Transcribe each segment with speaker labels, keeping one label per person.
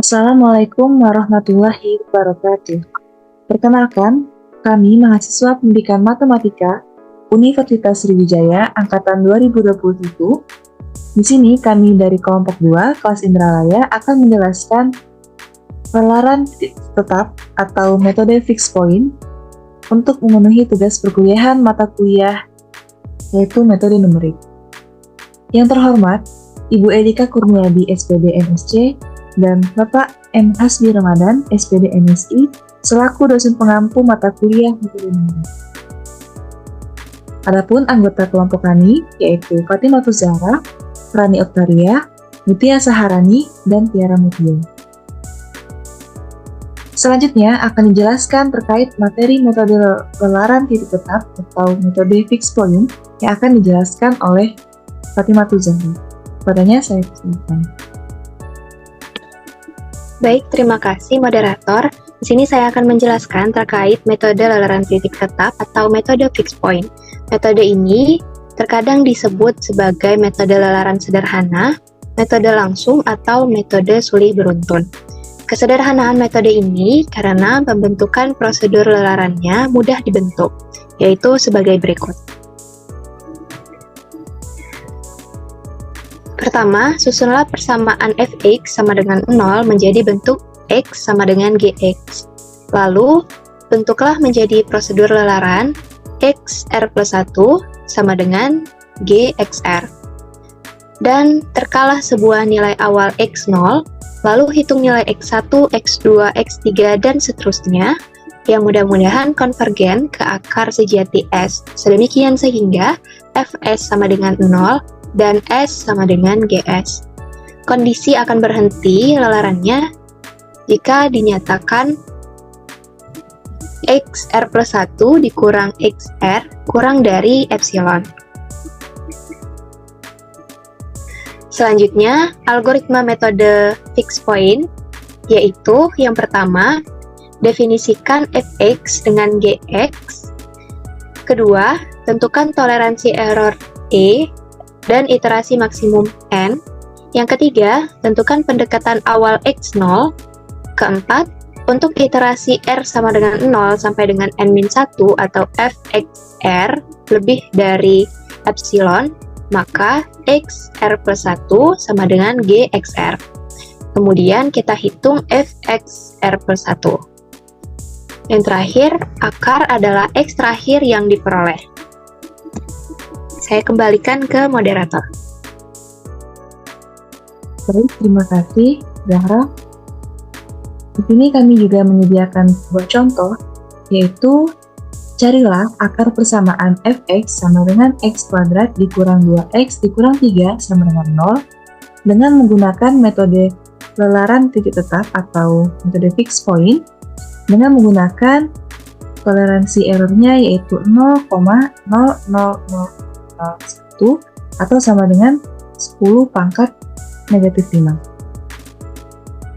Speaker 1: Assalamualaikum warahmatullahi wabarakatuh. Perkenalkan, kami mahasiswa pendidikan matematika Universitas Sriwijaya Angkatan 2021. Di sini kami dari kelompok 2 kelas Indralaya akan menjelaskan pelaran titik tetap atau metode fixed point untuk memenuhi tugas perkuliahan mata kuliah yaitu metode numerik. Yang terhormat, Ibu Edika Kurniadi SPD MSc dan Bapak M. Hasbi Ramadan SPD MSI selaku dosen pengampu mata kuliah metode numerik. Adapun anggota kelompok kami yaitu Fatimah Zahra, Rani Oktaria, Mutia Saharani, dan Tiara Mutia. Selanjutnya akan dijelaskan terkait materi metode pelaran titik tetap atau metode fixed point yang akan dijelaskan oleh Fatimah Zahra. Padanya saya persilakan.
Speaker 2: Baik, terima kasih moderator. Di sini saya akan menjelaskan terkait metode lelaran titik tetap atau metode fixed point. Metode ini terkadang disebut sebagai metode lelaran sederhana, metode langsung, atau metode sulih beruntun. Kesederhanaan metode ini karena pembentukan prosedur lelarannya mudah dibentuk, yaitu sebagai berikut. Pertama, susunlah persamaan fx sama dengan 0 menjadi bentuk x sama dengan gx. Lalu, bentuklah menjadi prosedur lelaran x r plus 1 sama dengan gxr. Dan terkalah sebuah nilai awal x0, lalu hitung nilai x1, x2, x3, dan seterusnya yang mudah-mudahan konvergen ke akar sejati S. Sedemikian sehingga fs sama dengan 0 dan S sama dengan GS. Kondisi akan berhenti lelarannya jika dinyatakan XR plus 1 dikurang XR kurang dari epsilon. Selanjutnya, algoritma metode fixed point, yaitu yang pertama, definisikan fx dengan gx. Kedua, tentukan toleransi error E dan iterasi maksimum N. Yang ketiga, tentukan pendekatan awal x0. Keempat, untuk iterasi R sama dengan 0 sampai dengan N-1 atau fxr lebih dari epsilon, maka xr plus 1 sama dengan gxr. Kemudian kita hitung fxr plus 1. Yang terakhir, akar adalah x terakhir yang diperoleh. Saya kembalikan ke moderator.
Speaker 1: Baik, terima kasih, Zahra. Di sini kami juga menyediakan sebuah contoh, yaitu carilah akar persamaan fx sama dengan x kuadrat dikurang 2x dikurang 3 sama dengan 0 dengan menggunakan metode lelaran titik tetap atau metode fixed point dengan menggunakan toleransi errornya yaitu 0,00001 atau sama dengan 10 pangkat negatif 5.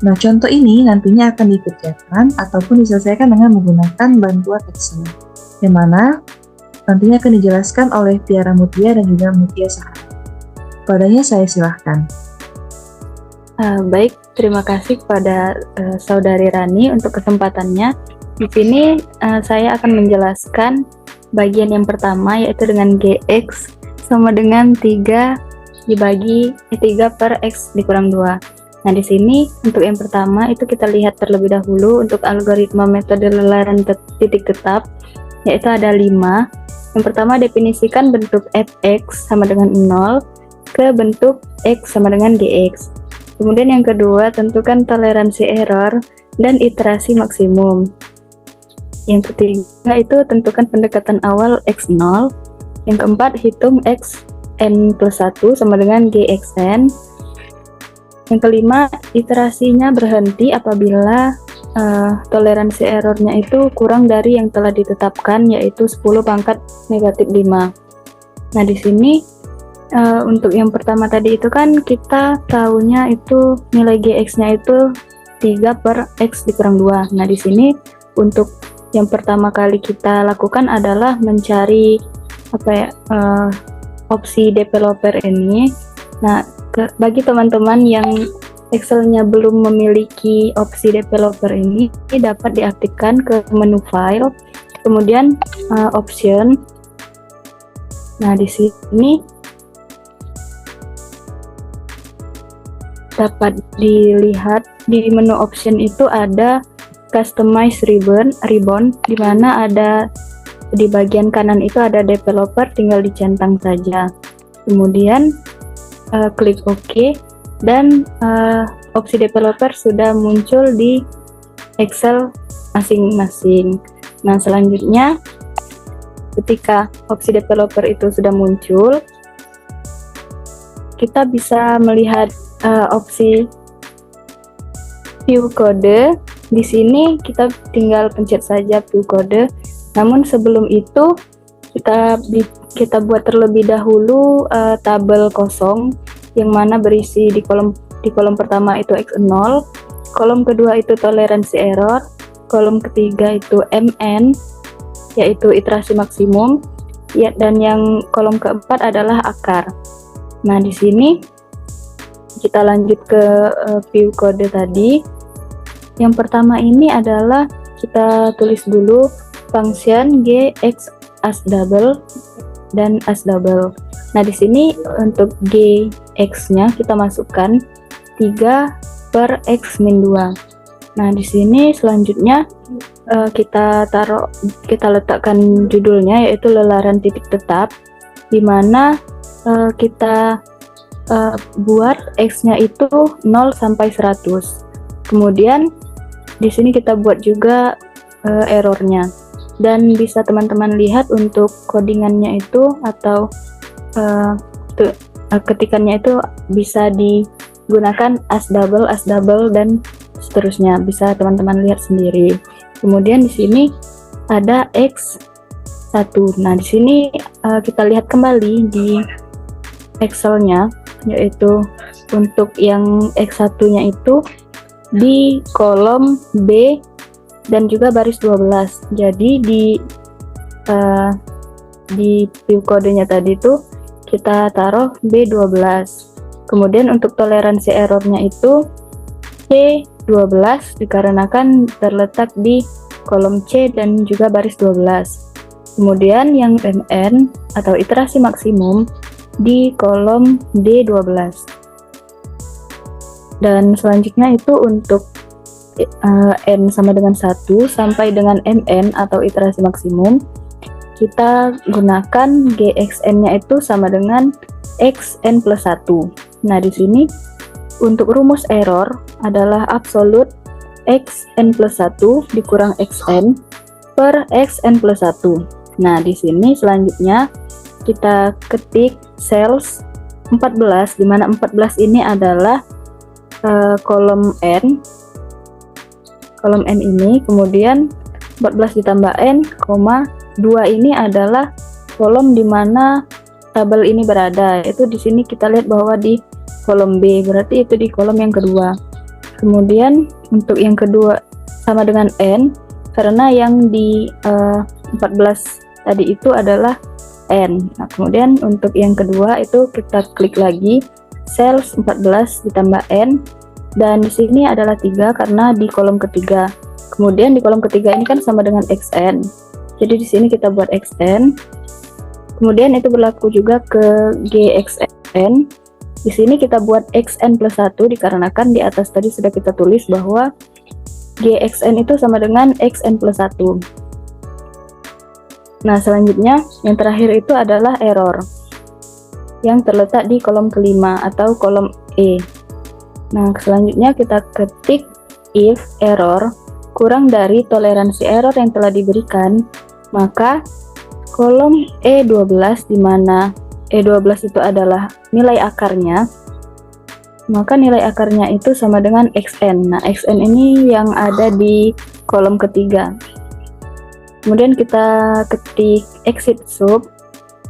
Speaker 1: Nah, contoh ini nantinya akan dikerjakan ataupun diselesaikan dengan menggunakan bantuan Excel, yang mana nantinya akan dijelaskan oleh Tiara Mutia dan juga Mutia Sahara. Padanya saya silahkan.
Speaker 3: Baik, terima kasih kepada Saudari Rani untuk kesempatannya. Di sini saya akan menjelaskan bagian yang pertama yaitu dengan Gx sama dengan 3 dibagi 3 per X dikurang 2. Nah, di sini untuk yang pertama itu kita lihat terlebih dahulu untuk algoritma metode lelaran titik tetap, yaitu ada 5. Yang pertama, definisikan bentuk fx sama dengan 0 ke bentuk x sama dengan gx. Kemudian yang kedua, tentukan toleransi error dan iterasi maksimum. Yang ketiga itu tentukan pendekatan awal x0. Yang keempat, hitung x n plus 1 sama dengan gxn. Yang kelima, iterasinya berhenti apabila toleransi errornya itu kurang dari yang telah ditetapkan, yaitu 10 pangkat negatif 5. Nah, di sini untuk yang pertama tadi itu kan kita tahunya itu nilai gx-nya itu 3 per x dikurang 2. Nah, di sini untuk yang pertama kali kita lakukan adalah mencari opsi developer ini. Nah, bagi teman-teman yang Excelnya belum memiliki opsi developer ini dapat diaktifkan ke menu file, kemudian option. Nah, di sini dapat dilihat di menu option itu ada customize ribbon, di mana ada di bagian kanan itu ada developer, tinggal dicentang saja. Kemudian klik OK dan opsi developer sudah muncul di Excel masing-masing. Nah, selanjutnya ketika opsi developer itu sudah muncul, kita bisa melihat opsi view kode. Di sini kita tinggal pencet saja view kode. Namun sebelum itu kita buat terlebih dahulu tabel kosong yang mana berisi di kolom pertama itu X0, kolom kedua itu toleransi error, kolom ketiga itu MN yaitu iterasi maksimum, ya, dan yang kolom keempat adalah akar. Nah, di sini kita lanjut ke view kode tadi. Yang pertama ini adalah kita tulis dulu function gx as double dan as double. Nah, di sini untuk gx-nya kita masukkan 3/x-2. Nah, di sini selanjutnya kita letakkan judulnya yaitu lelaran titik tetap, di mana kita buat x-nya itu 0 sampai 100. Kemudian di sini kita buat juga errornya, dan bisa teman-teman lihat untuk codingannya itu atau ketikannya itu bisa digunakan as double dan seterusnya, bisa teman-teman lihat sendiri. Kemudian di sini ada X1. Nah, di sini kita lihat kembali di Excelnya, yaitu untuk yang X1-nya itu di kolom B dan juga baris 12. Jadi di view kodenya tadi tuh kita taruh B12. Kemudian untuk toleransi errornya itu C12 dikarenakan terletak di kolom C dan juga baris 12. Kemudian yang MN atau iterasi maksimum di kolom D12. Dan selanjutnya itu untuk N sama dengan 1 sampai dengan MN atau iterasi maksimum, kita gunakan GXN-nya itu sama dengan XN plus 1. Nah, di sini untuk rumus error adalah absolut XN plus 1 dikurang XN per XN plus 1. Nah, di sini selanjutnya kita ketik cells 14, di mana 14 ini adalah kolom N ini, kemudian 14 ditambah N, 2 ini adalah kolom di mana tabel ini berada. Itu di sini kita lihat bahwa di kolom B, berarti itu di kolom yang kedua. Kemudian untuk yang kedua sama dengan N, karena yang di 14 tadi itu adalah N. Nah, kemudian untuk yang kedua itu kita klik lagi cells 14 ditambah N, dan di sini adalah 3 karena di kolom ketiga. Kemudian di kolom ketiga ini kan sama dengan XN. Jadi di sini kita buat XN. Kemudian itu berlaku juga ke GXN. Di sini kita buat XN plus 1 dikarenakan di atas tadi sudah kita tulis bahwa GXN itu sama dengan XN plus 1. Nah, selanjutnya yang terakhir itu adalah error yang terletak di kolom kelima atau kolom E. Nah, selanjutnya kita ketik if error kurang dari toleransi error yang telah diberikan, maka kolom E12 di mana E12 itu adalah nilai akarnya, maka nilai akarnya itu sama dengan XN. Nah, XN ini yang ada di kolom ketiga. Kemudian kita ketik exit sub,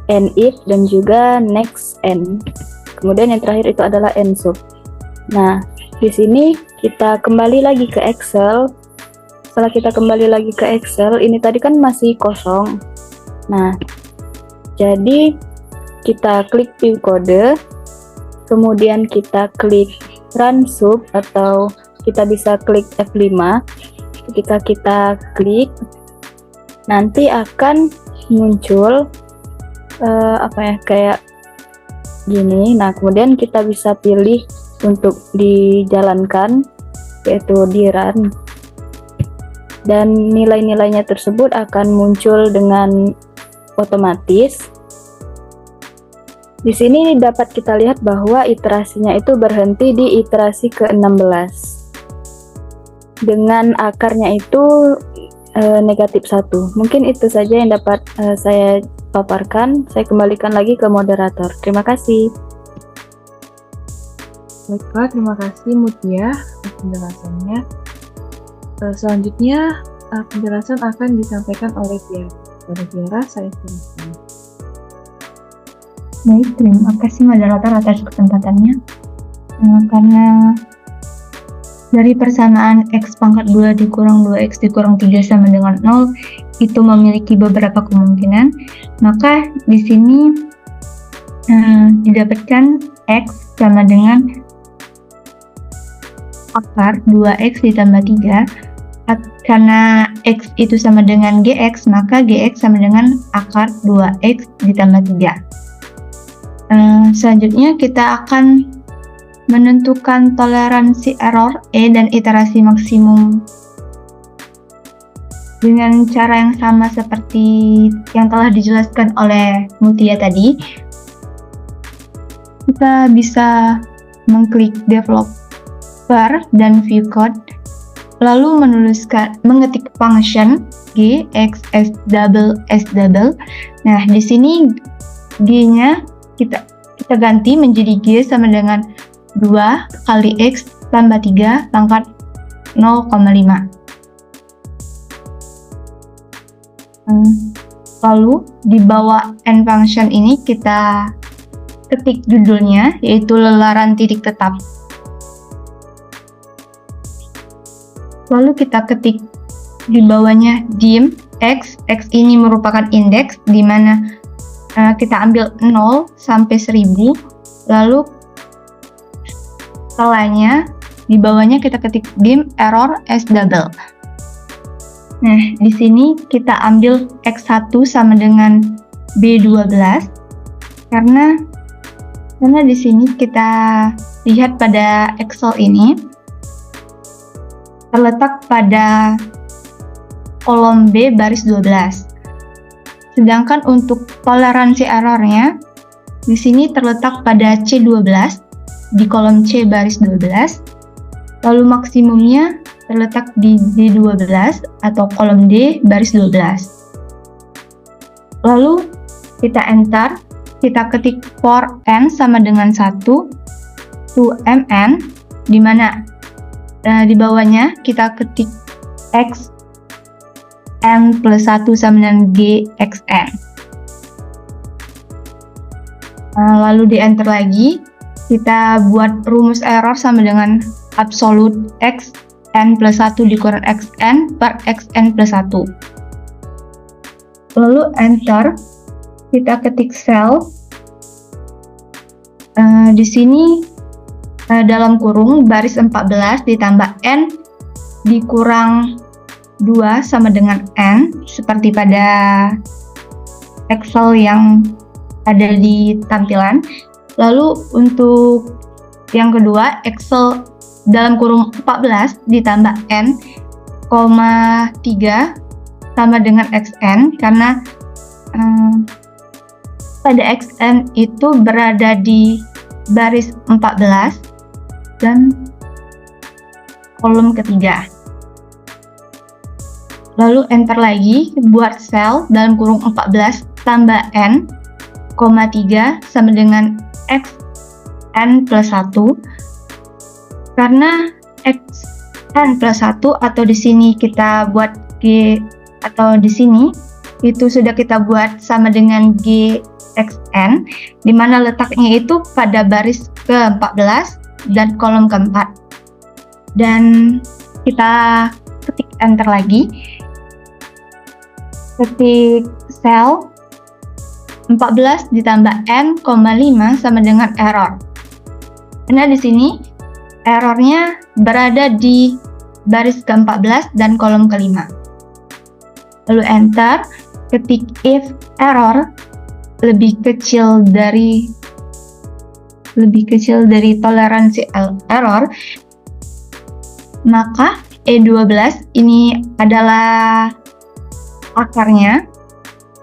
Speaker 3: end if, dan juga next n. Kemudian yang terakhir itu adalah end sub. Nah, di sini kita kembali lagi ke Excel. Setelah kita kembali lagi ke Excel, ini tadi kan masih kosong. Nah, jadi kita klik view kode, kemudian kita klik run sub atau kita bisa klik F5. Ketika kita klik, nanti akan muncul kayak gini. Nah, kemudian kita bisa pilih untuk dijalankan, yaitu di run, dan nilai-nilainya tersebut akan muncul dengan otomatis. Di sini dapat kita lihat bahwa iterasinya itu berhenti di iterasi ke-16 dengan akarnya itu -1. Mungkin itu saja yang dapat saya paparkan. Saya kembalikan lagi ke moderator. Terima kasih.
Speaker 1: Baiklah, terima kasih Mutia atas penjelasannya. Selanjutnya, penjelasan akan disampaikan oleh Tiara. Pada Tiara, saya silakan.
Speaker 4: Baik, terima kasih moderator atas kesempatannya. Karena dari persamaan X pangkat 2 dikurang 2X dikurang 3 sama dengan 0 itu memiliki beberapa kemungkinan, maka di sini didapatkan X sama dengan akar 2X ditambah 3. Karena X itu sama dengan GX, maka GX sama dengan akar 2X ditambah 3. Selanjutnya kita akan menentukan toleransi error E dan iterasi maksimum dengan cara yang sama seperti yang telah dijelaskan oleh Mutia tadi. Kita bisa mengklik developer dan view code, lalu mengetik function g x s double. Nah, di sini g-nya kita ganti menjadi g sama dengan 2 kali x tambah 3 pangkat 0,5. Lalu di bawah end function ini kita ketik judulnya, yaitu lelaran titik tetap. Lalu kita ketik di bawahnya dim x ini merupakan indeks di mana kita ambil 0 sampai 1000, lalu setelahnya di bawahnya kita ketik dim error s double. Nah, di sini kita ambil x1 sama dengan b12 karena di sini kita lihat pada Excel ini terletak pada kolom B baris 12. Sedangkan untuk toleransi errornya di sini terletak pada C12 di kolom C baris 12. Lalu maksimumnya terletak di D12 atau kolom D baris 12. Lalu kita enter, kita ketik for n sama dengan 1 to mn, di mana di bawahnya kita ketik x n plus 1 sama dengan g x n. Lalu di enter lagi, kita buat rumus error sama dengan absolute x n plus 1 dikurang x n per x n plus 1. Lalu enter, kita ketik cell. Di sini dalam kurung baris 14 ditambah n dikurang 2 sama dengan n, seperti pada Excel yang ada di tampilan. Lalu untuk yang kedua, Excel dalam kurung 14 ditambah n, 3 sama dengan xn, karena pada xn itu berada di baris 14 dan kolom ketiga. Lalu enter lagi, buat cell dalam kurung 14 tambah n, 3 sama dengan x n plus 1. Karena x n plus 1 atau di sini kita buat g, atau di sini itu sudah kita buat sama dengan g x n, di mana letaknya itu pada baris ke-14 dan kolom keempat. Dan kita ketik enter lagi, ketik cell 14 ditambah n, 5 sama dengan error. Karena di sini errornya berada di baris ke-14 dan kolom ke-5. Lalu enter, ketik if error lebih kecil dari toleransi error, maka E12 ini adalah akarnya,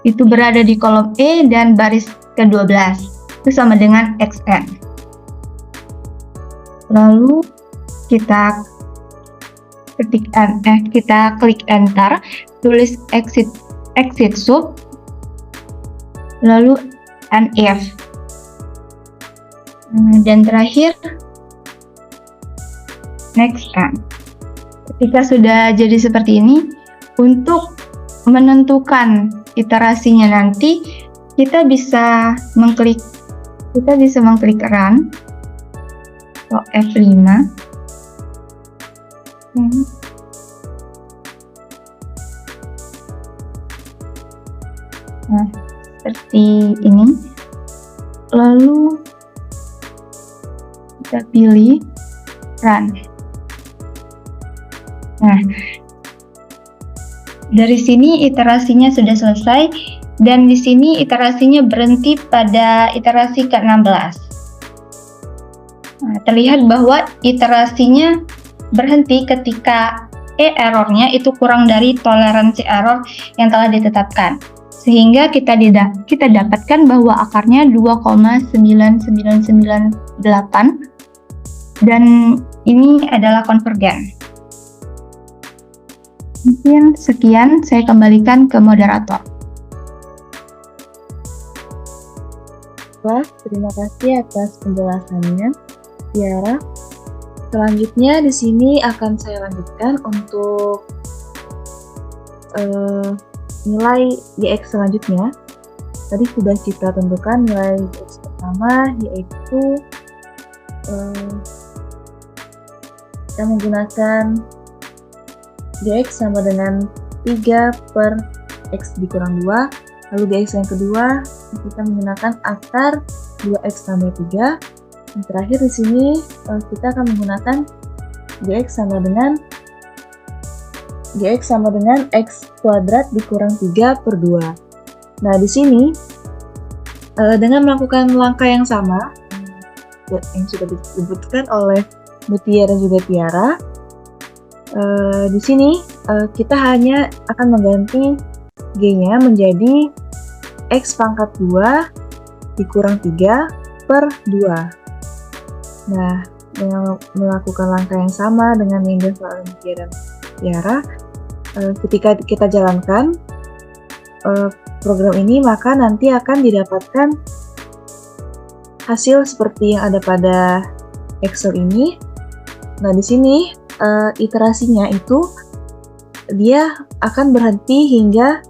Speaker 4: itu berada di kolom E dan baris ke-12, itu sama dengan XN. Lalu kita klik enter, tulis exit sub, lalu if. Dan terakhir next n. Ketika sudah jadi seperti ini, untuk menentukan iterasinya nanti kita bisa mengklik run atau F5. Nah, seperti ini. Lalu kita pilih run. Nah, dari sini iterasinya sudah selesai dan di sini iterasinya berhenti pada iterasi ke-16. Nah, terlihat bahwa iterasinya berhenti ketika errornya itu kurang dari toleransi error yang telah ditetapkan. Sehingga kita dapatkan bahwa akarnya 2,9998 dan ini adalah konvergen. Mungkin sekian, saya kembalikan ke moderator.
Speaker 1: Wah, terima kasih atas penjelasannya, Tiara. Selanjutnya di sini akan saya lanjutkan untuk nilai GX selanjutnya. Tadi sudah kita tentukan nilai GX pertama, yaitu kita menggunakan GX sama dengan 3 per X dikurang 2. Lalu GX yang kedua, kita menggunakan akar 2X tambah 3. Dan terakhir di sini, kita akan menggunakan GX sama dengan X kuadrat dikurang 3 per 2. Nah, di sini, dengan melakukan langkah yang sama, yang sudah disebutkan oleh Mutia dan juga Tiara, di sini kita hanya akan mengganti G-nya menjadi X pangkat 2 dikurang 3 per 2. Nah, dengan melakukan langkah yang sama dengan yang dilakukan oleh Mutia dan Tiara, ketika kita jalankan program ini, maka nanti akan didapatkan hasil seperti yang ada pada Excel ini. Nah, di sini iterasinya itu dia akan berhenti hingga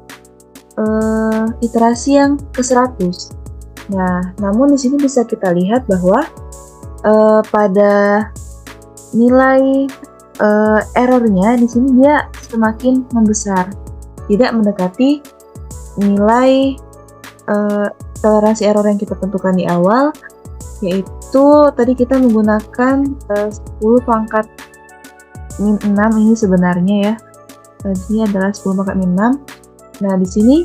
Speaker 1: iterasi yang ke-100. Nah, namun di sini bisa kita lihat bahwa pada nilai errornya di sini dia semakin membesar, tidak mendekati nilai toleransi error yang kita tentukan di awal, yaitu tadi kita menggunakan 10 pangkat min 6 ini sebenarnya ya. Tadi adalah 10 pangkat min 6. Nah, di sini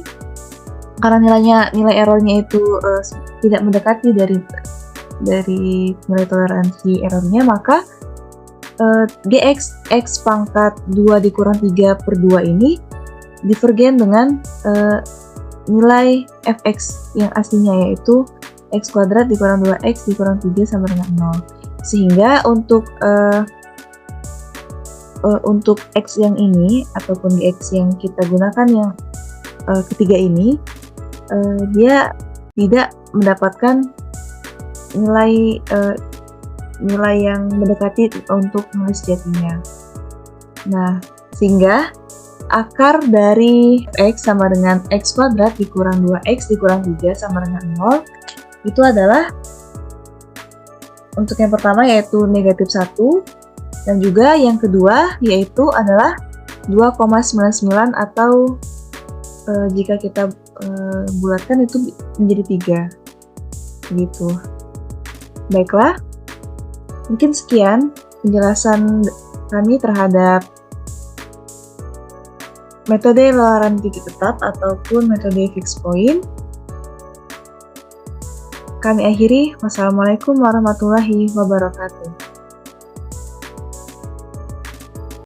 Speaker 1: karena nilai errornya itu tidak mendekati dari nilai toleransi errornya, maka GX X pangkat 2 dikurang 3 per 2 ini divergen dengan nilai Fx yang aslinya, yaitu X kuadrat dikurang 2X dikurang 3 sama dengan 0. Sehingga untuk X yang ini ataupun GX yang kita gunakan yang ketiga ini, dia tidak mendapatkan nilai yang mendekati untuk nilai sejatinya. Nah, sehingga akar dari X sama dengan X kuadrat dikurang 2X dikurang 3 sama dengan 0 itu adalah untuk yang pertama yaitu negatif 1, dan juga yang kedua yaitu adalah 2,99 atau jika kita bulatkan itu menjadi 3 gitu. Baiklah, mungkin sekian penjelasan kami terhadap metode lelaran titik tetap ataupun metode fixed point. Kami akhiri. Wassalamualaikum warahmatullahi wabarakatuh.